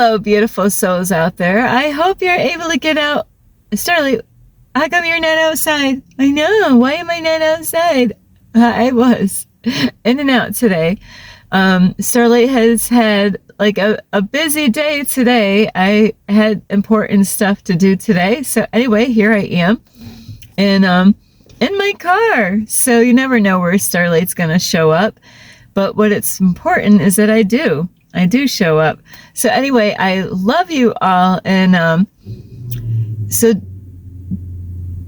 Hello, beautiful souls out there. I hope you're able to get out. Starlight, how come you're not outside? I know. Why am I not outside? I was in and out today. Starlight has had like a busy day today. I had important stuff to do today. So anyway, here I am. And in my car. So you never know where Starlight's going to show up. But what it's important is that I do show up. So anyway, I love you all. And so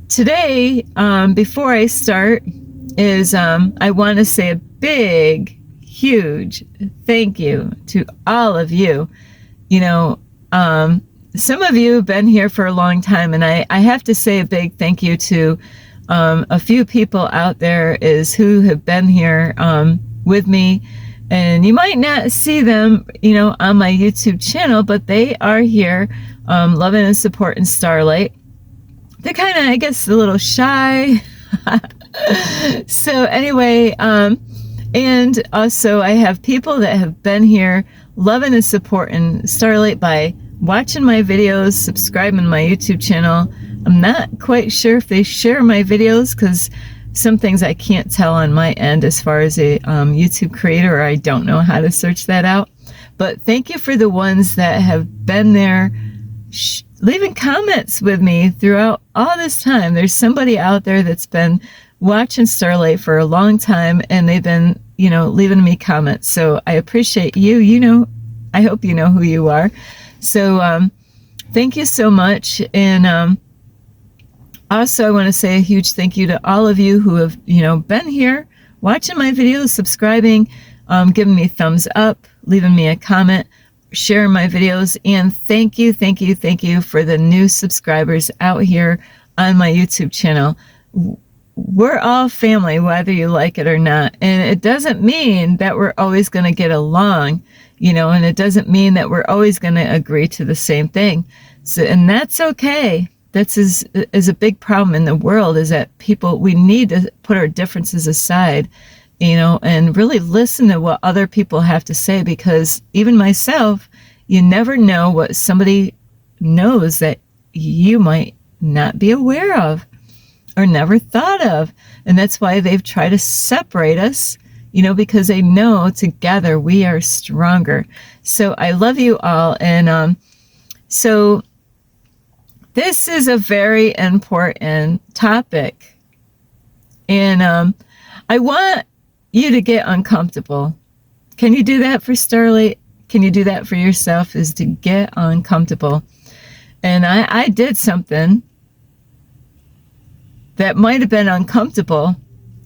today, before I start, is I want to say a big, huge thank you to all of you. You know, some of you have been here for a long time, and I have to say a big thank you to a few people out there is who have been here with me. And you might not see them, you know, on my YouTube channel, but they are here loving and supporting Starlight. They're kind of, I guess, a little shy. So anyway, and also I have people that have been here loving and supporting Starlight by watching my videos, subscribing to my YouTube channel. I'm not quite sure if they share my videos because some things I can't tell on my end as far as a YouTube creator, or I don't know how to search that out. But thank you for the ones that have been there leaving comments with me throughout all this time. There's somebody out there that's been watching Starlight for a long time, and they've been, you know, leaving me comments. So I appreciate you. You know, I hope you know who you are. So thank you so much. And also, I want to say a huge thank you to all of you who have, you know, been here, watching my videos, subscribing, giving me thumbs up, leaving me a comment, sharing my videos, and thank you for the new subscribers out here on my YouTube channel. We're all family, whether you like it or not, and it doesn't mean that we're always going to get along, you know, and it doesn't mean that we're always going to agree to the same thing. So, and that's okay. That's is a big problem in the world, is that people, we need to put our differences aside, you know, and really listen to what other people have to say, because even myself, you never know what somebody knows that you might not be aware of or never thought of. And that's why they've tried to separate us, you know, because they know together we are stronger. So I love you all. And so this is a very important topic, and I want you to get uncomfortable. Can you do that for Starlight? Can you do that for yourself, is to get uncomfortable? And I did something that might have been uncomfortable,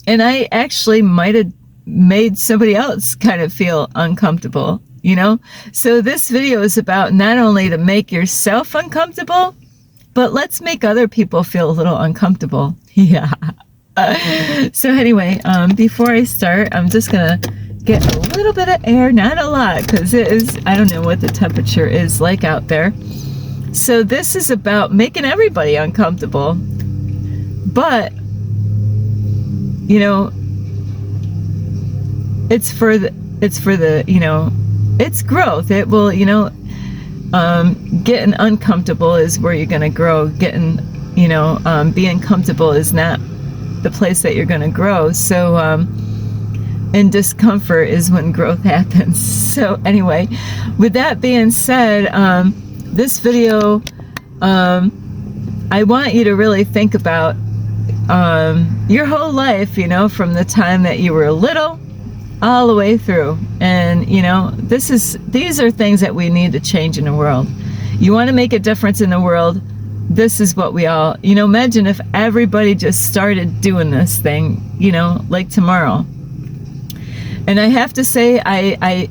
and I actually might have made somebody else kind of feel uncomfortable, you know? So this video is about not only to make yourself uncomfortable, but let's make other people feel a little uncomfortable. Yeah. So anyway, before I start, I'm just going to get a little bit of air, not a lot, because it is, I don't know what the temperature is like out there. So this is about making everybody uncomfortable. But, you know, it's for the, you know, it's growth. It will, you know, getting uncomfortable is where you're going to grow. Getting, you know, being comfortable is not the place that you're going to grow. So, and discomfort is when growth happens. So anyway, with that being said, this video, I want you to really think about your whole life, you know, from the time that you were little all the way through. And, you know, these are things that we need to change in the world. You want to make a difference in the world, this is what we all, you know, imagine if everybody just started doing this thing, you know, like tomorrow. And I have to say, I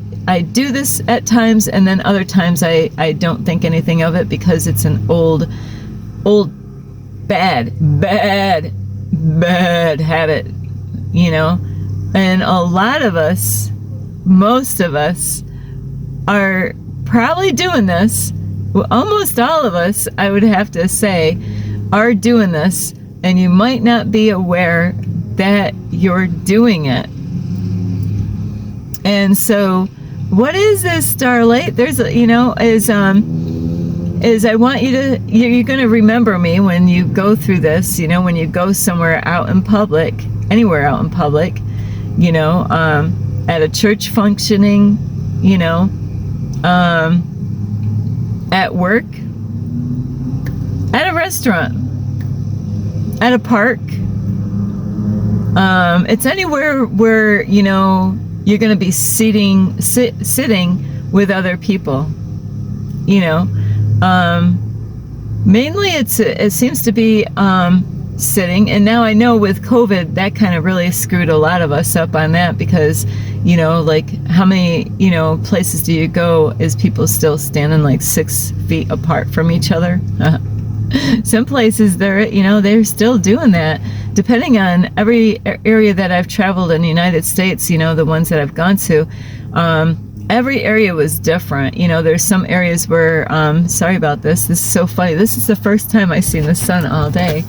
do this at times, and then other times I don't think anything of it, because it's an old, bad habit, you know. And a lot of us, most of us, are probably doing this. Well, almost all of us, I would have to say, are doing this, and you might not be aware that you're doing it. And so what is this, Starlight? There's a, is I want you to, you're going to remember me when you go through this, when you go somewhere out in public, anywhere out in public, at a church functioning, at work, at a restaurant, at a park. It's anywhere where, you're going to be sitting with other people, mainly it seems to be sitting. And now I know with COVID, that kind of really screwed a lot of us up on that, because like how many places do you go is people still standing like 6 feet apart from each other? Some places they're still doing that, depending on every area that I've traveled in the United States. The ones that I've gone to, every area was different. There's some areas where, sorry about this is so funny, this is the first time I've seen the sun all day.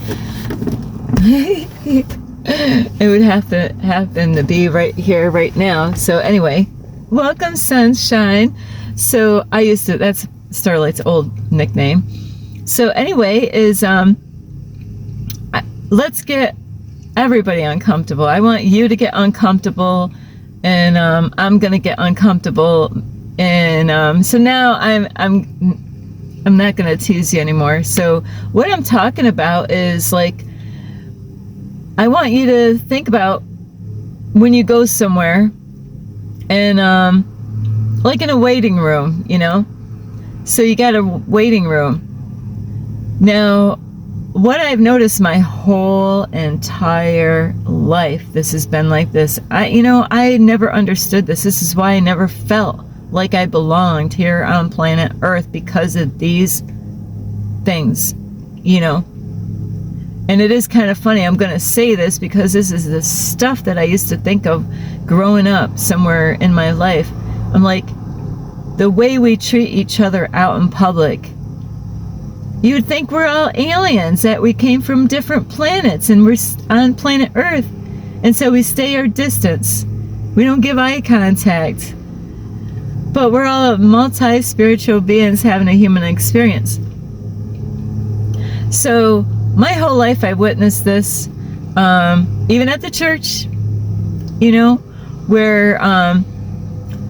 It would have to happen to be right here right now. So anyway, welcome sunshine. So I used to, that's Starlight's old nickname. So anyway, let's get everybody uncomfortable. I want you to get uncomfortable, and I'm gonna get uncomfortable, and so now I'm not gonna tease you anymore. So what I'm talking about is, like, I want you to think about when you go somewhere, and like in a waiting room, so you got a waiting room. Now, what I've noticed my whole entire life, this has been like this. I never understood this. This is why I never felt like I belonged here on planet Earth, because of these things, And it is kind of funny. I'm going to say this because this is the stuff that I used to think of growing up somewhere in my life. I'm like, the way we treat each other out in public, you would think we're all aliens, that we came from different planets and we're on planet Earth. And so we stay our distance. We don't give eye contact. But we're all multi-spiritual beings having a human experience. So my whole life I witnessed this, even at the church, where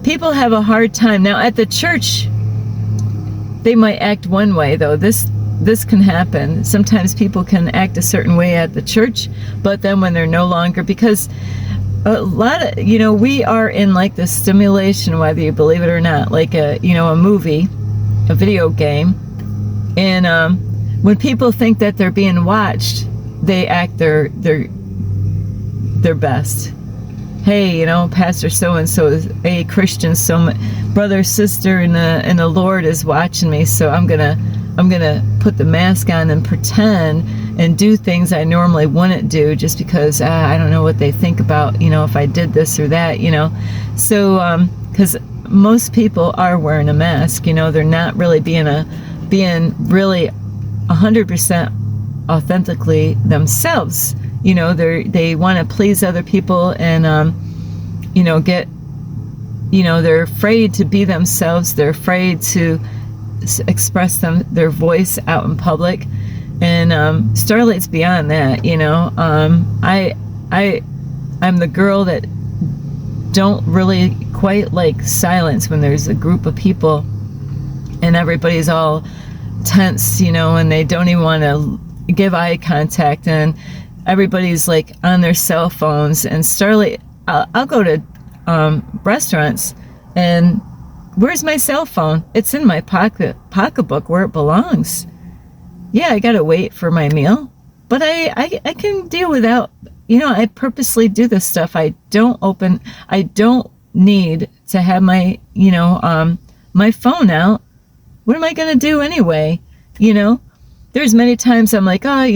people have a hard time. Now at the church, they might act one way, though. This can happen. Sometimes people can act a certain way at the church, but then when they're no longer, because a lot of, we are in like the stimulation, whether you believe it or not, like a movie, a video game. And when people think that they're being watched, they act their best. Hey, Pastor so-and-so is a Christian, so brother, sister in the Lord is watching me, so I'm gonna put the mask on and pretend and do things I normally wouldn't do, just because I don't know what they think about, if I did this or that, So, because most people are wearing a mask, they're not really being really 100% authentically themselves. They want to please other people, and they're afraid to be themselves. They're afraid to express their voice out in public. And Starlight's beyond that. I'm the girl that don't really quite like silence when there's a group of people and everybody's all tense, and they don't even want to give eye contact, and everybody's like on their cell phones. And Starlight, I'll go to restaurants, and where's my cell phone? It's in my pocketbook where it belongs. Yeah, I gotta wait for my meal, but I can deal without. I purposely do this stuff. I don't need to have my my phone out. What am I gonna do anyway? There's many times I'm like, I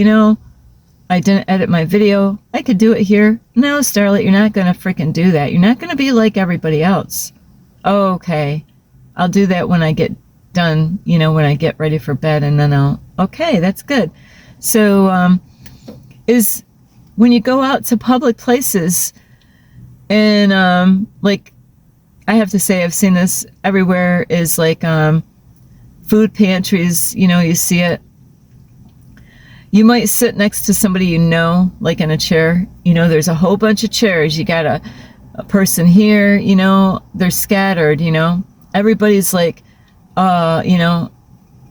didn't edit my video. I could do it here. No, Starlight, you're not going to freaking do that. You're not going to be like everybody else. Oh, okay. I'll do that when I get done, when I get ready for bed, and then okay, that's good. So, is when you go out to public places and, like, I have to say I've seen this everywhere, is like food pantries. You know, you see it. You might sit next to somebody you know, like in a chair. You know, there's a whole bunch of chairs. You got a person here, you know, they're scattered, you know. Everybody's like, you know,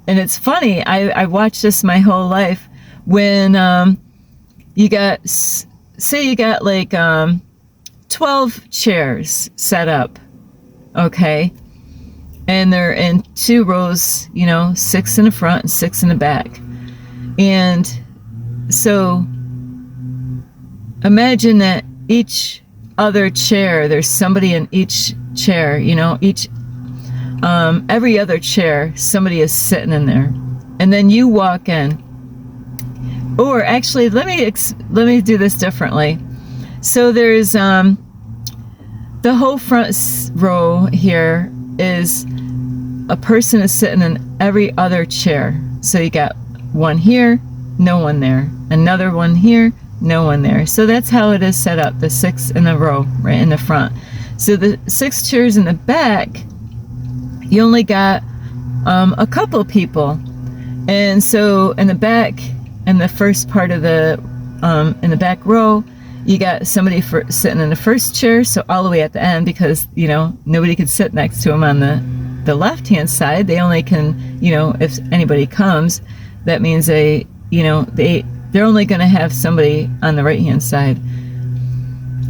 and it's funny. I watched this my whole life. When you got, say you got like 12 chairs set up, okay? And they're in 2 rows, you know, 6 in the front and 6 in the back. And so imagine that each other chair, there's somebody in each chair, you know, every other chair, somebody is sitting in there. And then you walk in. Or actually, let me do this differently. So there's the whole front row here is a person is sitting in every other chair. So you got one here, no one there. Another one here, no one there. So that's how it is set up, the 6 in a row right in the front. So the 6 chairs in the back, you only got a couple people. And so in the back, in the first part of the in the back row, you got somebody sitting in the first chair, so all the way at the end, because, you know, nobody could sit next to him on the left hand side. They only can, you know, if anybody comes, that means they, you know, they're only going to have somebody on the right hand side.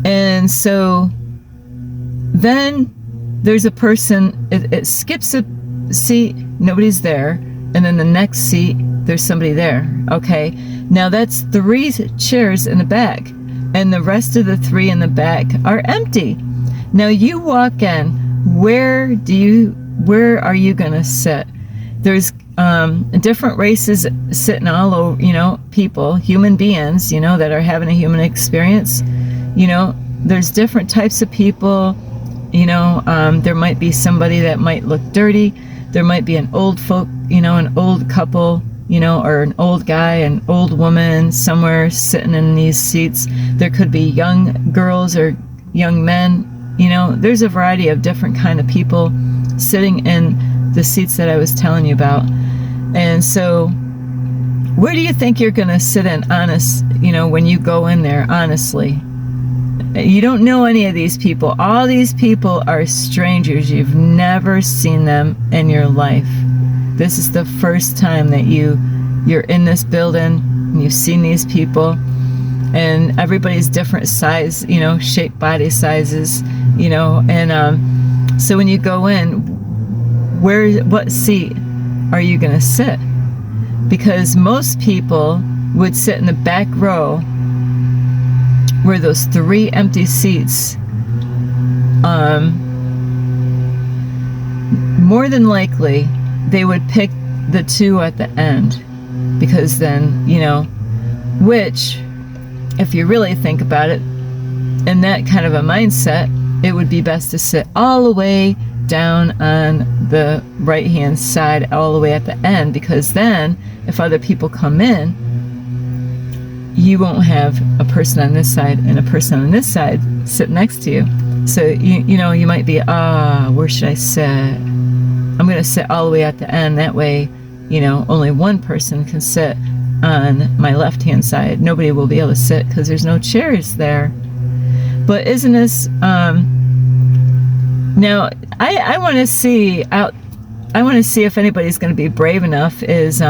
And so then there's a person, it skips a seat, nobody's there, and then the next seat there's somebody there. Okay, now that's 3 chairs in the back, and the rest of the 3 in the back are empty. Now you walk in, where are you gonna sit? There's different races sitting all over, you know, people, human beings, you know, that are having a human experience. You know, there's different types of people. You know, there might be somebody that might look dirty. There might be an old folk, you know, an old couple, you know, or an old guy, an old woman somewhere sitting in these seats. There could be young girls or young men. You know, there's a variety of different kind of people sitting in the seats that I was telling you about. And so where do you think you're going to sit in, honest, you know, when you go in there, honestly? You don't know any of these people. All these people are strangers. You've never seen them in your life. This is the first time that you're in this building and you've seen these people, and everybody's different size, you know, shape, body sizes, you know. And so when you go in, what seat are you going to sit? Because most people would sit in the back row where those 3 empty seats. More than likely they would pick the 2 at the end, because then, you know, which, if you really think about it, in that kind of a mindset, it would be best to sit all the way down on the right hand side, all the way at the end, because then if other people come in, you won't have a person on this side and a person on this side sit next to you. So you know, you might be, where should I sit? I'm going to sit all the way at the end. That way, you know, only one person can sit on my left hand side. Nobody will be able to sit because there's no chairs there. But isn't this now I want to see if anybody's going to be brave enough, is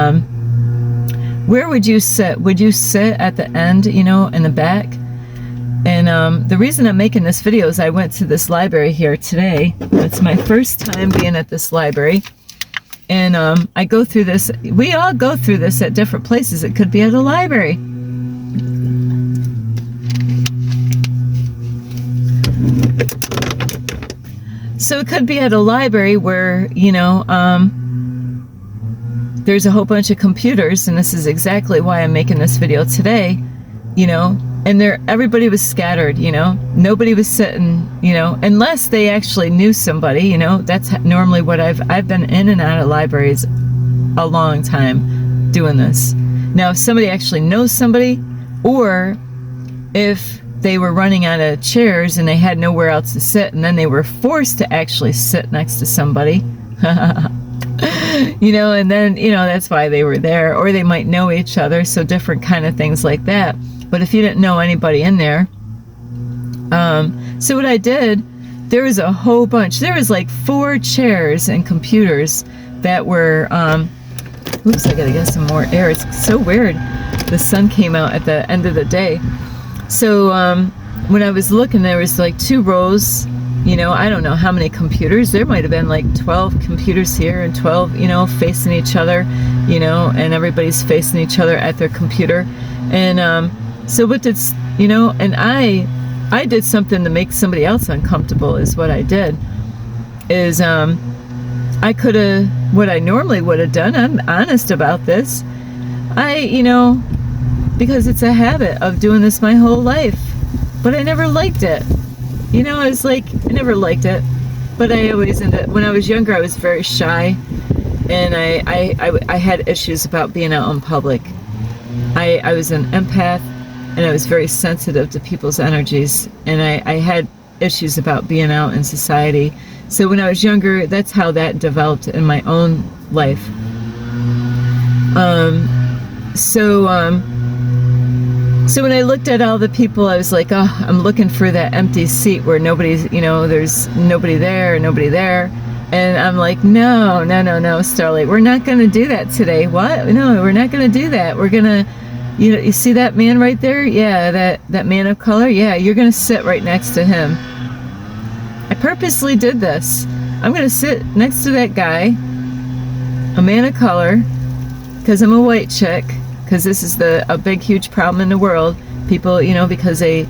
where would you sit? Would you sit at the end, you know, in the back? And the reason I'm making this video is I went to this library here today. It's my first time being at this library. And I go through this. We all go through this at different places. It could be at a library. So it could be at a library where, you know, there's a whole bunch of computers, and this is exactly why I'm making this video today, you know, and everybody was scattered, you know, nobody was sitting, you know, unless they actually knew somebody, you know. That's normally what I've been in and out of libraries a long time doing this. Now, if somebody actually knows somebody, or if they were running out of chairs and they had nowhere else to sit, and then they were forced to actually sit next to somebody. And then, that's why they were there. Or they might know each other, so different kind of things like that. But if you didn't know anybody in there, so what I did, there was a whole bunch. There was like 4 chairs and computers that were, oops, I gotta get some more air. It's so weird. The sun came out at the end of the day. So when I was looking, there was like 2 rows, I don't know how many computers. There might have been like 12 computers here and 12, facing each other, and everybody's facing each other at their computer. And so what did, and I did something to make somebody else uncomfortable is what I did. Is I could have, what I normally would have done, I'm honest about this, because it's a habit of doing this my whole life, but I never liked it. It's like, I never liked it, but I always when I was younger, I was very shy, and I had issues about being out in public. I was an empath, and I was very sensitive to people's energies, and I had issues about being out in society. So when I was younger, that's how that developed in my own life. So when I looked at all the people, I was like, oh, I'm looking for that empty seat where nobody's, there's nobody there, And I'm like, no, Starlight, we're not going to do that today. What? No, we're not going to do that. We're going to, you see that man right there? Yeah, that man of color? Yeah, you're going to sit right next to him. I purposely did this. I'm going to sit next to that guy, a man of color, because I'm a white chick, because this is a big, huge problem in the world. People, because they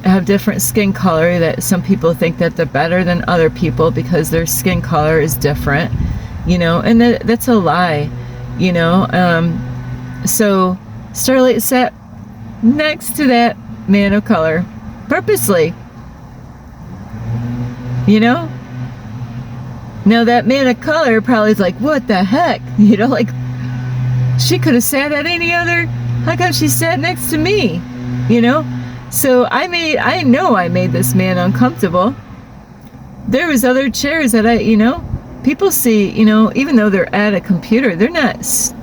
have different skin color, that some people think that they're better than other people because their skin color is different, and that's a lie, So Starlight sat next to that man of color, purposely, Now that man of color probably is like, what the heck? Like, she could have sat at any other, how come she sat next to me? So I know I made this man uncomfortable. There was other chairs that people see, even though they're at a computer, it's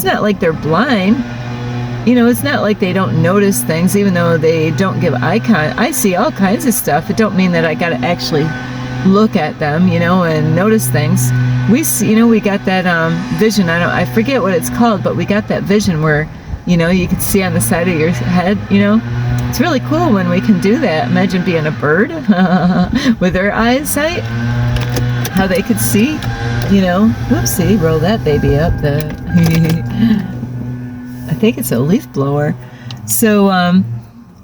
not like they're blind. It's not like they don't notice things, even though they don't give eye contact. I see all kinds of stuff. It don't mean that I got to actually look at them, and notice things. We see, we got that vision. I forget what it's called, but we got that vision where, you can see on the side of your head. It's really cool when we can do that. Imagine being a bird with their eyesight, how they could see. Whoopsie, roll that baby up. I think it's a leaf blower. So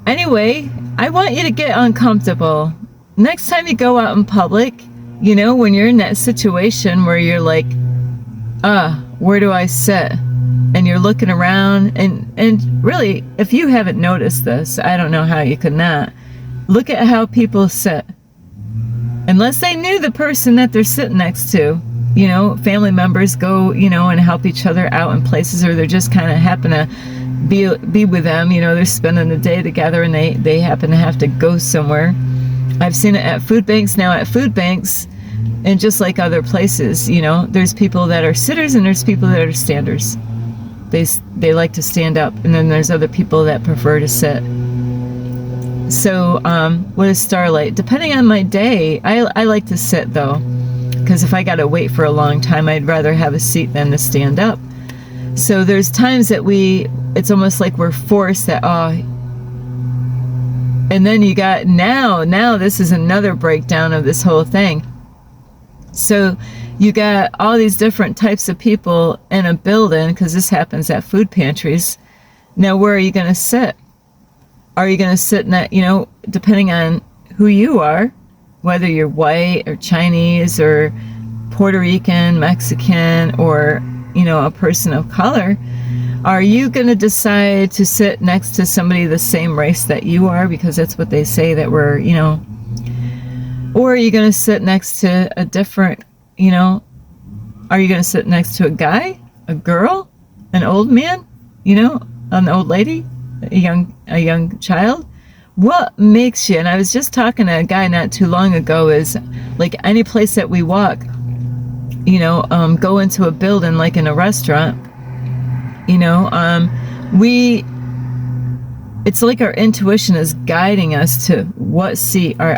anyway, I want you to get uncomfortable. Next time you go out in public, when you're in that situation where you're like, where do I sit? And you're looking around, and really, if you haven't noticed this, I don't know how you could not. Look at how people sit. Unless they knew the person that they're sitting next to. Family members go, and help each other out in places, or they're just kind of happen to be with them. They're spending the day together, and they happen to have to go somewhere. I've seen it at food banks. Now at food banks, and just like other places, there's people that are sitters and there's people that are standers. They like to stand up, and then there's other people that prefer to sit. So what is Starlight? Depending on my day, I like to sit though, because if I got to wait for a long time, I'd rather have a seat than to stand up. So there's times that it's almost like we're forced that, and then you got, now this is another breakdown of this whole thing. So you got all these different types of people in a building, because this happens at food pantries. Now, where are you going to sit? Are you going to sit in that, depending on who you are, whether you're white or Chinese or Puerto Rican, Mexican, or, a person of color, are you going to decide to sit next to somebody the same race that you are, because that's what they say that we're, or are you going to sit next to a different, are you going to sit next to a guy, a girl, an old man, an old lady, a young child? what makes you, and I was just talking to a guy not too long ago, is like any place that we walk, you know, go into a building like in a restaurant, you know, it's like our intuition is guiding us to what seat. Or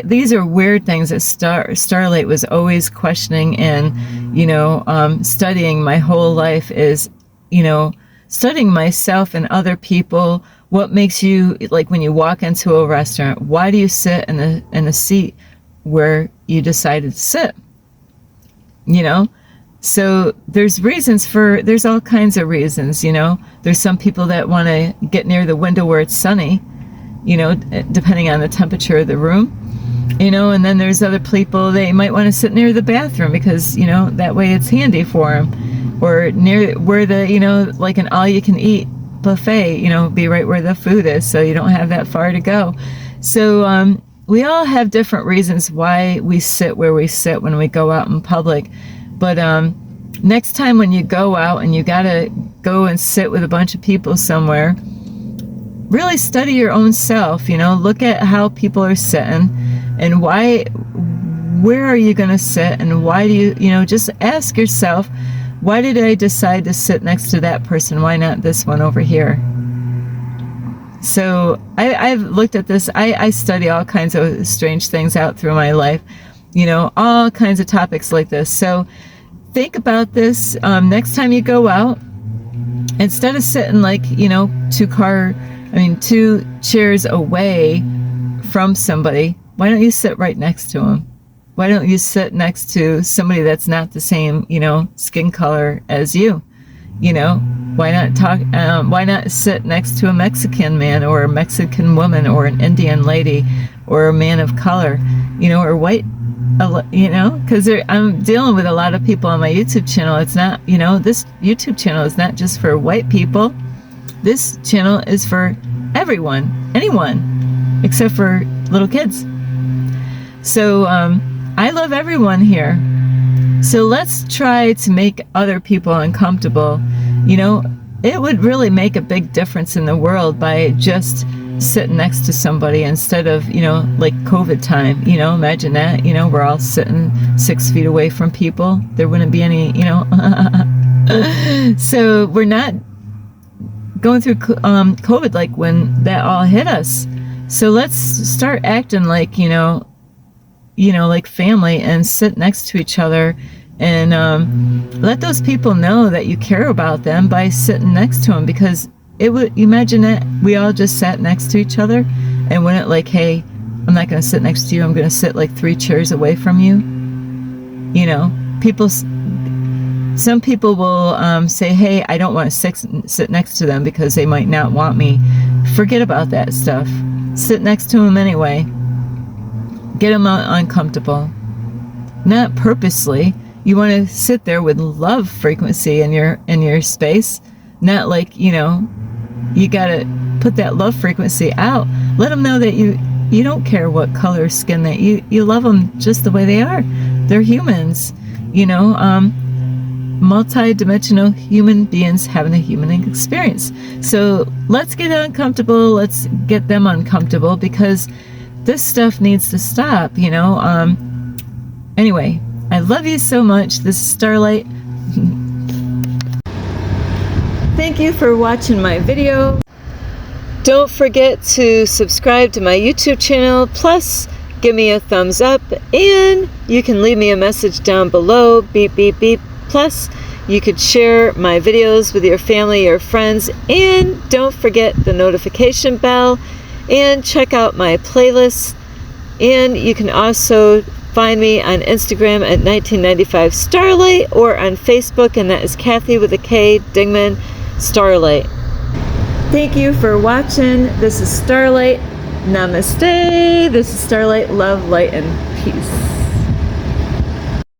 these are weird things that Starlight was always questioning and, you know, studying my whole life, is, you know, studying myself and other people. What makes you, like when you walk into a restaurant, why do you sit in a seat where you decided to sit? You know? So there's all kinds of reasons, you know. There's some people that want to get near the window where it's sunny, you know, depending on the temperature of the room, you know, and then there's other people, they might want to sit near the bathroom because, you know, that way it's handy for them, or near where the, you know, like an all-you-can-eat buffet, you know, be right where the food is so you don't have that far to go. So we all have different reasons why we sit where we sit when we go out in public. But next time when you go out and you gotta go and sit with a bunch of people somewhere, really study your own self, you know, look at how people are sitting and where are you gonna sit, and why do you know, just ask yourself, why did I decide to sit next to that person? Why not this one over here? So I've looked at this. I study all kinds of strange things out through my life, you know, all kinds of topics like this. So think about this next time you go out. Instead of sitting like, you know, two chairs away from somebody, why don't you sit right next to them? Why don't you sit next to somebody that's not the same, you know, skin color as you? You know, why not sit next to a Mexican man or a Mexican woman or an Indian lady or a man of color, you know, or white, you know, because I'm dealing with a lot of people on my YouTube channel. It's not, you know, this YouTube channel is not just for white people. This channel is for everyone, anyone, except for little kids. So I love everyone here. So let's try to make other people uncomfortable. You know, it would really make a big difference in the world by just sitting next to somebody instead of, you know, like COVID time. You know, imagine that, you know, we're all sitting 6 feet away from people. There wouldn't be any, you know. So we're not going through COVID like when that all hit us. So let's start acting like, you know, like family, and sit next to each other, and let those people know that you care about them by sitting next to them. Because it would, imagine that we all just sat next to each other and wouldn't like, hey, I'm not going to sit next to you, I'm going to sit like 3 chairs away from you. You know, some people will say, hey, I don't want to sit next to them because they might not want me. Forget about that stuff. Sit next to them anyway. Get them uncomfortable. Not purposely. You want to sit there with love frequency in your space. Not like, you know, you got to put that love frequency out. Let them know that you don't care what color skin, that you love them just the way they are. They're humans, you know, multi-dimensional human beings having a human experience. So let's get uncomfortable. Let's get them uncomfortable, because this stuff needs to stop, you know. Anyway, I love you so much. This is Starlight. Thank you for watching my video. Don't forget to subscribe to my YouTube channel. Plus, give me a thumbs up, and you can leave me a message down below. Beep, beep, beep. Plus, you could share my videos with your family or friends. And don't forget the notification bell. And check out my playlist. And you can also find me on Instagram at 1995 Starlight, or on Facebook, and that is Kathy with a K, Dingman Starlight. Thank you for watching. This is Starlight. Namaste. This is Starlight. Love, light, and peace.